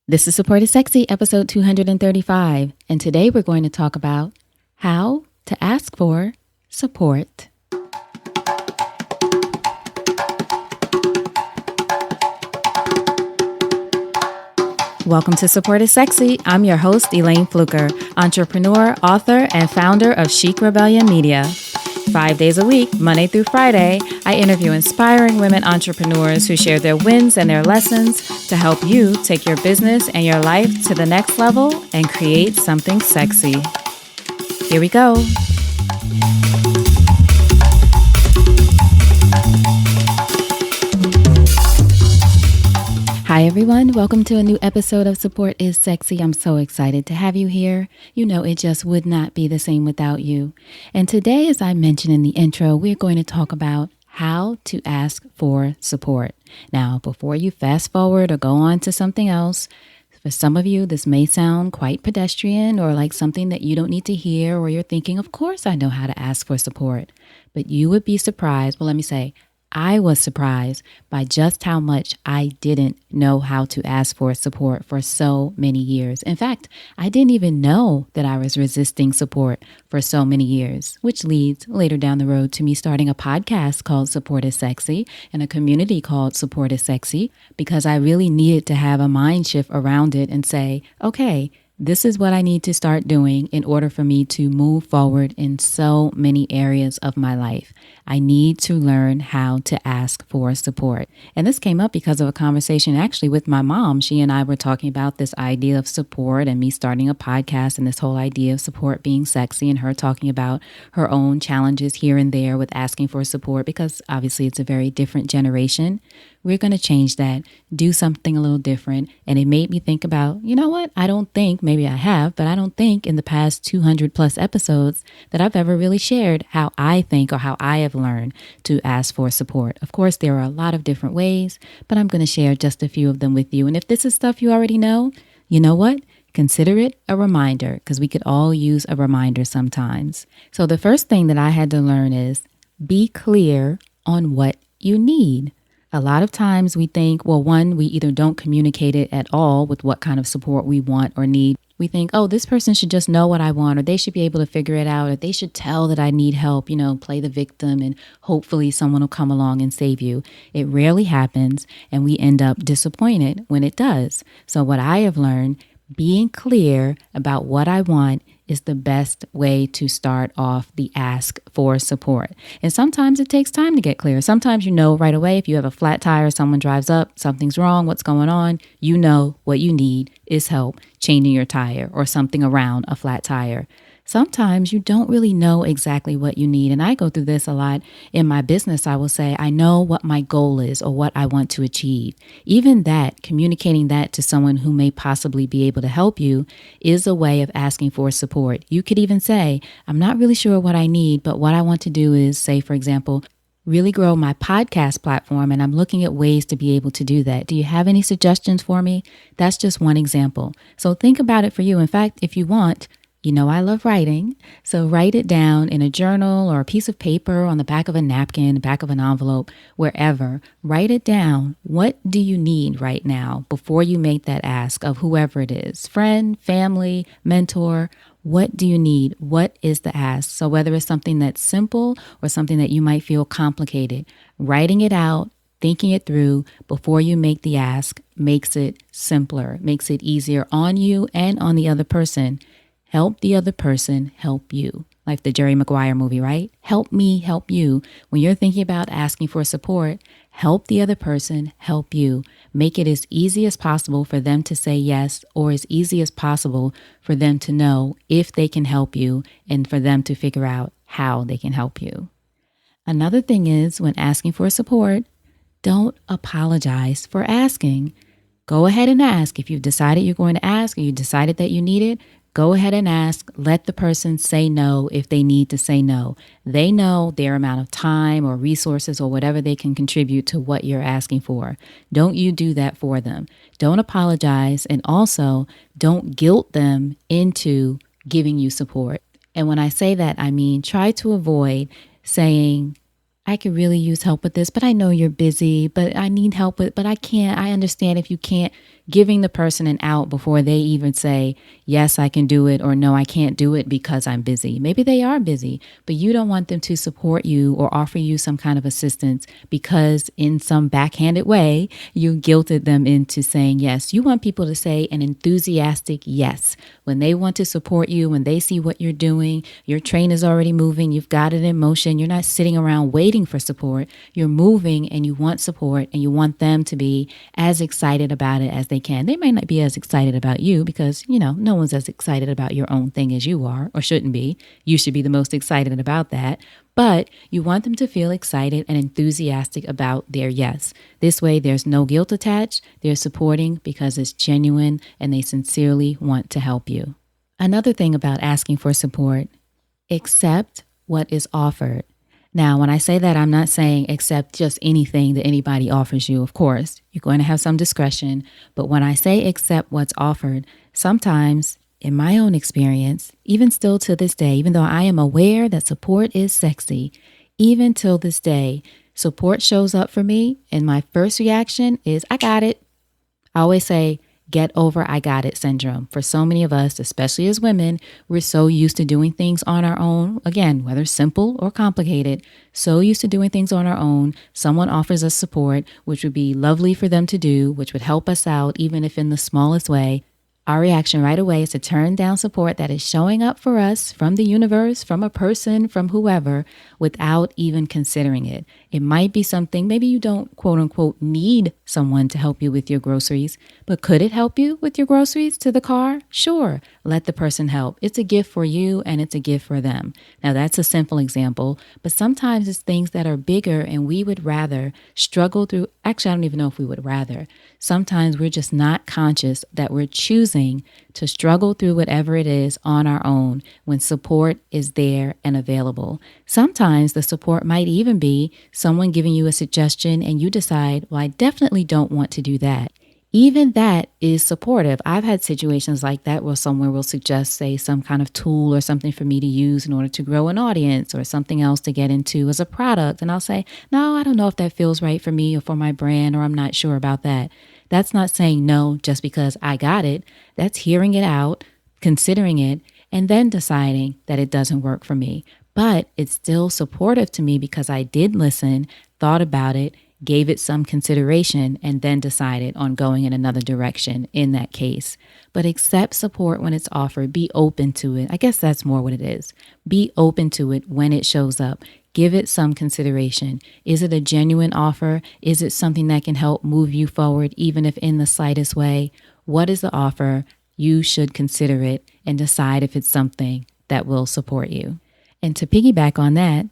This is Support is Sexy, episode 235, and today we're going to talk about how to ask for support. Welcome to Support is Sexy. I'm your host, Elayne Fluker, entrepreneur, author, and founder of Chic Rebellion Media. 5 days a week, Monday through Friday, I interview inspiring women entrepreneurs who share their wins and their lessons to help you take your business and your life to the next level and create something sexy. Here we go. Hi everyone, welcome to a new episode of Support is Sexy. I'm so excited to have you here. You know it just would not be the same without you. And today, as I mentioned in the intro, we're going to talk about how to ask for support. Now, before you fast forward or go on to something else, for some of you, this may sound quite pedestrian or like something that you don't need to hear, or you're thinking, of course I know how to ask for support. But you would be surprised. Well, let me say, I was surprised by just how much I didn't know how to ask for support for so many years. In fact, I didn't even know that I was resisting support for so many years, which leads later down the road to me starting a podcast called Support is Sexy and a community called Support is Sexy, because I really needed to have a mind shift around it and say, okay, this is what I need to start doing in order for me to move forward in so many areas of my life. I need to learn how to ask for support. And this came up because of a conversation actually with my mom. She and I were talking about this idea of support and me starting a podcast and this whole idea of support being sexy, and her talking about her own challenges here and there with asking for support, because obviously it's a very different generation. We're going to change that, do something a little different. And it made me think about, you know what? I don't think, maybe I have, but I don't think in the past 200 plus episodes that I've ever really shared how I think or how I have learned to ask for support. Of course, there are a lot of different ways, but I'm going to share just a few of them with you. And if this is stuff you already know, you know what? Consider it a reminder, because we could all use a reminder sometimes. So the first thing that I had to learn is be clear on what you need. A lot of times we think, well, one, we either don't communicate it at all with what kind of support we want or need. We think, oh, this person should just know what I want, or they should be able to figure it out, or they should tell that I need help, play the victim, and hopefully someone will come along and save you. It rarely happens, and we end up disappointed when it does. So what I have learned, being clear about what I want is the best way to start off the ask for support. And sometimes it takes time to get clear. Sometimes you know right away if you have a flat tire, someone drives up, something's wrong, what's going on, you know what you need is help changing your tire or something around a flat tire. Sometimes you don't really know exactly what you need. And I go through this a lot in my business. I will say, I know what my goal is or what I want to achieve. Even that, communicating that to someone who may possibly be able to help you is a way of asking for support. You could even say, I'm not really sure what I need, but what I want to do is, say, for example, really grow my podcast platform, and I'm looking at ways to be able to do that. Do you have any suggestions for me? That's just one example. So think about it for you. In fact, if you want, I love writing, so write it down in a journal or a piece of paper on the back of a napkin, the back of an envelope, wherever. Write it down. What do you need right now before you make that ask of whoever it is? Friend, family, mentor. What do you need? What is the ask? So whether it's something that's simple or something that you might feel complicated, writing it out, thinking it through before you make the ask makes it simpler, makes it easier on you and on the other person. Help the other person help you. Like the Jerry Maguire movie, right? Help me help you. When you're thinking about asking for support, help the other person help you. Make it as easy as possible for them to say yes, or as easy as possible for them to know if they can help you and for them to figure out how they can help you. Another thing is, when asking for support, don't apologize for asking. Go ahead and ask. If you've decided you're going to ask, or you decided that you need it, go ahead and ask. Let the person say no if they need to say no. They know their amount of time or resources or whatever they can contribute to what you're asking for. Don't you do that for them. Don't apologize, and also don't guilt them into giving you support. And when I say that, I mean try to avoid saying, I could really use help with this, but I know you're busy, but I need help with, but I can't. I understand if you can't. giving the person an out before they even say, yes, I can do it, or no, I can't do it because I'm busy. Maybe they are busy, but you don't want them to support you or offer you some kind of assistance because in some backhanded way, you guilted them into saying yes. You want people to say an enthusiastic yes. When they want to support you, when they see what you're doing, your train is already moving, you've got it in motion, you're not sitting around waiting for support, you're moving and you want support and you want them to be as excited about it as they can. They may not be as excited about you because, no one's as excited about your own thing as you are or shouldn't be. You should be the most excited about that. But you want them to feel excited and enthusiastic about their yes. This way, there's no guilt attached. They're supporting because it's genuine and they sincerely want to help you. Another thing about asking for support, accept what is offered. Now, when I say that, I'm not saying accept just anything that anybody offers you. Of course, you're going to have some discretion. But when I say accept what's offered, sometimes in my own experience, even still to this day, even though I am aware that support is sexy, even till this day, support shows up for me and my first reaction is, I got it. I always say, get over I got it syndrome. For so many of us, especially as women, we're so used to doing things on our own. Again, whether simple or complicated, so used to doing things on our own. Someone offers us support, which would be lovely for them to do, which would help us out, even if in the smallest way. Our reaction right away is to turn down support that is showing up for us from the universe, from a person, from whoever, without even considering it. It might be something, maybe you don't quote unquote need someone to help you with your groceries, but could it help you with your groceries to the car? Sure, let the person help. It's a gift for you and it's a gift for them. Now that's a simple example, but sometimes it's things that are bigger and we would rather struggle through. Actually, I don't even know if we would rather. Sometimes we're just not conscious that we're choosing to struggle through whatever it is on our own when support is there and available. Sometimes the support might even be someone giving you a suggestion and you decide, well, I definitely don't want to do that. Even that is supportive. I've had situations like that where someone will suggest, say, some kind of tool or something for me to use in order to grow an audience or something else to get into as a product. And I'll say, no, I don't know if that feels right for me or for my brand, or I'm not sure about that. That's not saying no just because I got it. That's hearing it out, considering it, and then deciding that it doesn't work for me. But it's still supportive to me because I did listen, thought about it, gave it some consideration, and then decided on going in another direction in that case. But accept support when it's offered. Be open to it. I guess that's more what it is. Be open to it when it shows up. Give it some consideration. Is it a genuine offer? Is it something that can help move you forward, even if in the slightest way? What is the offer? You should consider it and decide if it's something that will support you. And to piggyback on that,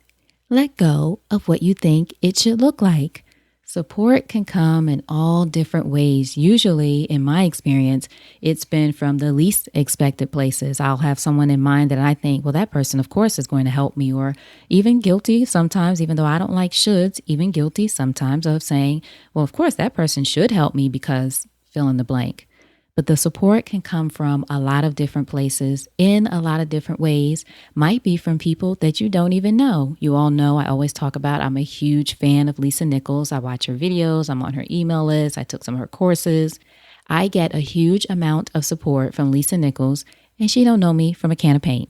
let go of what you think it should look like. Support can come in all different ways. Usually, in my experience, it's been from the least expected places. I'll have someone in mind that I think, well, that person, of course, is going to help me, or even guilty sometimes, even though I don't like shoulds, even guilty sometimes of saying, well, of course, that person should help me because fill in the blank. But the support can come from a lot of different places in a lot of different ways, might be from people that you don't even know. You all know I always talk about I'm a huge fan of Lisa Nichols. I watch her videos. I'm on her email list. I took some of her courses. I get a huge amount of support from Lisa Nichols, and she don't know me from a can of paint,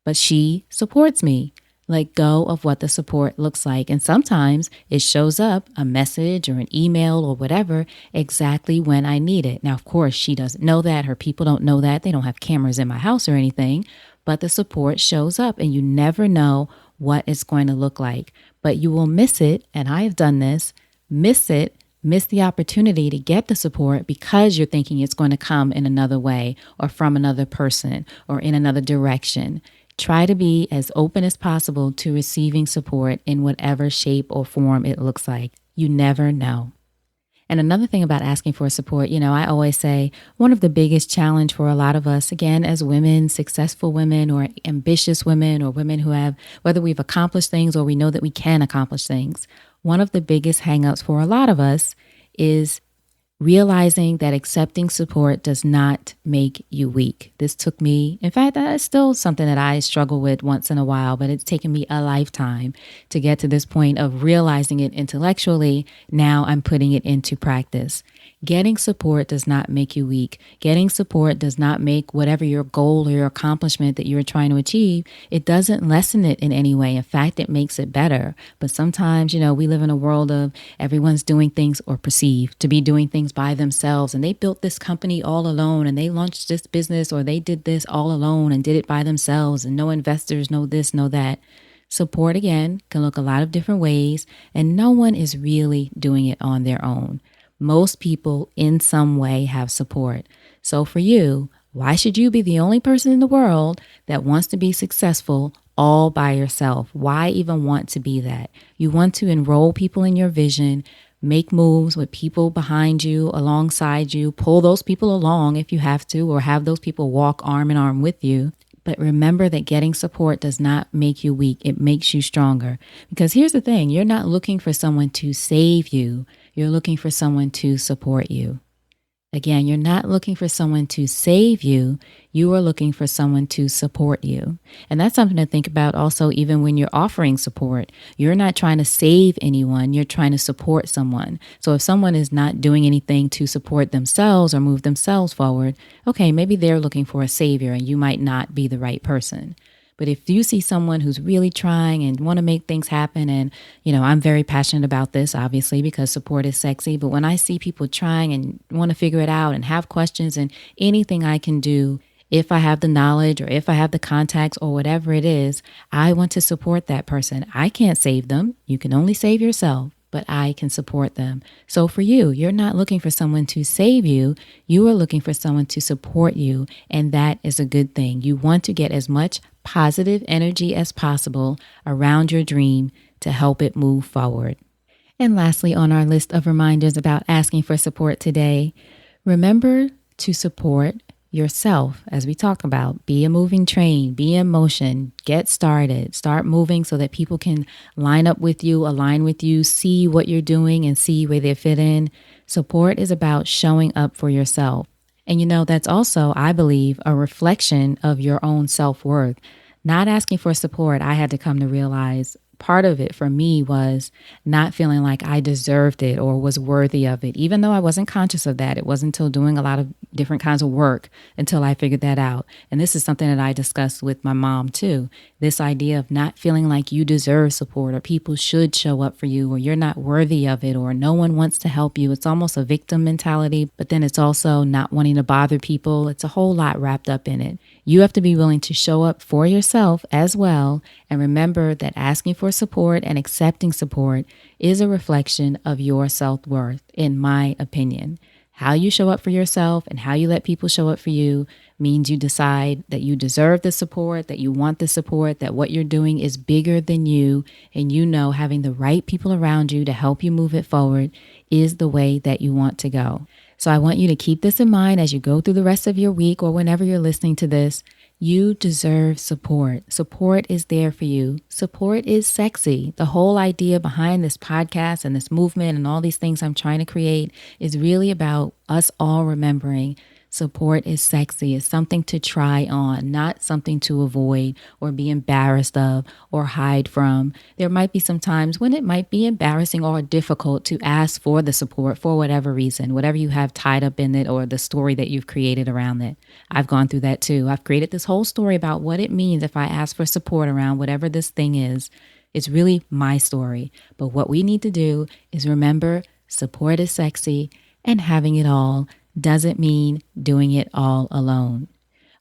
but she supports me. Let go of what the support looks like. And sometimes it shows up, a message or an email or whatever, exactly when I need it. Now, of course, she doesn't know that. Her people don't know that. They don't have cameras in my house or anything, but the support shows up and you never know what it's going to look like. But you will miss it, and I have done this, miss the opportunity to get the support because you're thinking it's going to come in another way or from another person or in another direction. Try to be as open as possible to receiving support in whatever shape or form it looks like. You never know. And another thing about asking for support, I always say one of the biggest challenge for a lot of us, again, as women, successful women or ambitious women or women who have, whether we've accomplished things or we know that we can accomplish things, one of the biggest hangups for a lot of us is realizing that accepting support does not make you weak. This took me, in fact, that is still something that I struggle with once in a while, but it's taken me a lifetime to get to this point of realizing it intellectually. Now I'm putting it into practice. Getting support does not make you weak. Getting support does not make whatever your goal or your accomplishment that you're trying to achieve, it doesn't lessen it in any way. In fact, it makes it better. But sometimes, we live in a world of everyone's doing things or perceived to be doing things by themselves. And they built this company all alone, and they launched this business, or they did this all alone and did it by themselves, and no investors, no this, no that. Support, again, can look a lot of different ways, and no one is really doing it on their own. Most people in some way have support. So for you, why should you be the only person in the world that wants to be successful all by yourself? Why even want to be that? You want to enroll people in your vision, make moves with people behind you, alongside you, pull those people along if you have to, or have those people walk arm in arm with you. But remember that getting support does not make you weak. It makes you stronger. Because here's the thing, you're not looking for someone to save you. You're looking for someone to support you. Again, you're not looking for someone to save you. You are looking for someone to support you. And that's something to think about also, even when you're offering support. You're not trying to save anyone. You're trying to support someone. So if someone is not doing anything to support themselves or move themselves forward, okay, maybe they're looking for a savior and you might not be the right person. But if you see someone who's really trying and want to make things happen, and, I'm very passionate about this, obviously, because support is sexy. But when I see people trying and want to figure it out and have questions, and anything I can do, if I have the knowledge or if I have the contacts or whatever it is, I want to support that person. I can't save them. You can only save yourself, but I can support them. So for you, you're not looking for someone to save you. You are looking for someone to support you. And that is a good thing. You want to get as much positive energy as possible around your dream to help it move forward. And lastly, on our list of reminders about asking for support today, remember to support yourself. As we talked about, be a moving train, be in motion, get started, start moving so that people can line up with you, align with you, see what you're doing and see where they fit in. Support is about showing up for yourself. And that's also, I believe, a reflection of your own self-worth. Not asking for support, I had to come to realize part of it for me was not feeling like I deserved it or was worthy of it, even though I wasn't conscious of that. It wasn't until doing a lot of different kinds of work until I figured that out. And this is something that I discussed with my mom too. This idea of not feeling like you deserve support or people should show up for you or you're not worthy of it or no one wants to help you. It's almost a victim mentality, but then it's also not wanting to bother people. It's a whole lot wrapped up in it. You have to be willing to show up for yourself as well. And remember that asking for support and accepting support is a reflection of your self-worth, in my opinion. How you show up for yourself and how you let people show up for you means you decide that you deserve the support, that you want the support, that what you're doing is bigger than you, and having the right people around you to help you move it forward is the way that you want to go. So I want you to keep this in mind as you go through the rest of your week or whenever you're listening to this. You deserve support. Support is there for you. Support is sexy. The whole idea behind this podcast and this movement and all these things I'm trying to create is really about us all remembering support is sexy. It's something to try on, not something to avoid or be embarrassed of or hide from. There might be some times when it might be embarrassing or difficult to ask for the support for whatever reason, whatever you have tied up in it or the story that you've created around it. I've gone through that too. I've created this whole story about what it means if I ask for support around whatever this thing is. It's really my story. But what we need to do is remember support is sexy, and having it all doesn't mean doing it all alone.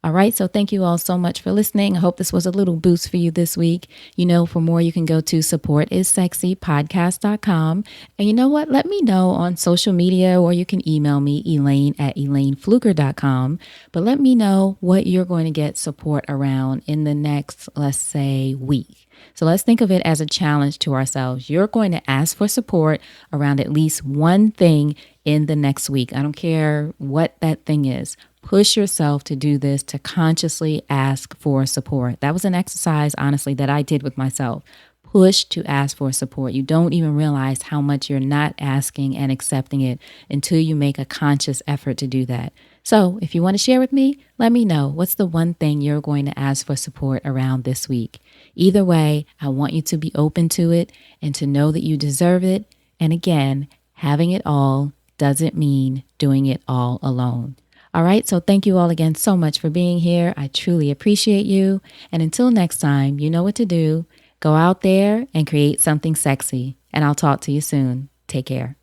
All right, so thank you all so much for listening. I hope this was a little boost for you this week. For more, you can go to supportissexypodcast.com. And you know what? Let me know on social media, or you can email me, Elayne at ElayneFluker.com. But let me know what you're going to get support around in the next, let's say, week. So let's think of it as a challenge to ourselves. You're going to ask for support around at least one thing in the next week. I don't care what that thing is. Push yourself to do this, to consciously ask for support. That was an exercise, honestly, that I did with myself. push to ask for support. You don't even realize how much you're not asking and accepting it until you make a conscious effort to do that. So if you want to share with me, let me know what's the one thing you're going to ask for support around this week. Either way, I want you to be open to it and to know that you deserve it. And again, having it all doesn't mean doing it all alone. All right, so thank you all again so much for being here. I truly appreciate you. And until next time, you know what to do. Go out there and create something sexy. And I'll talk to you soon. Take care.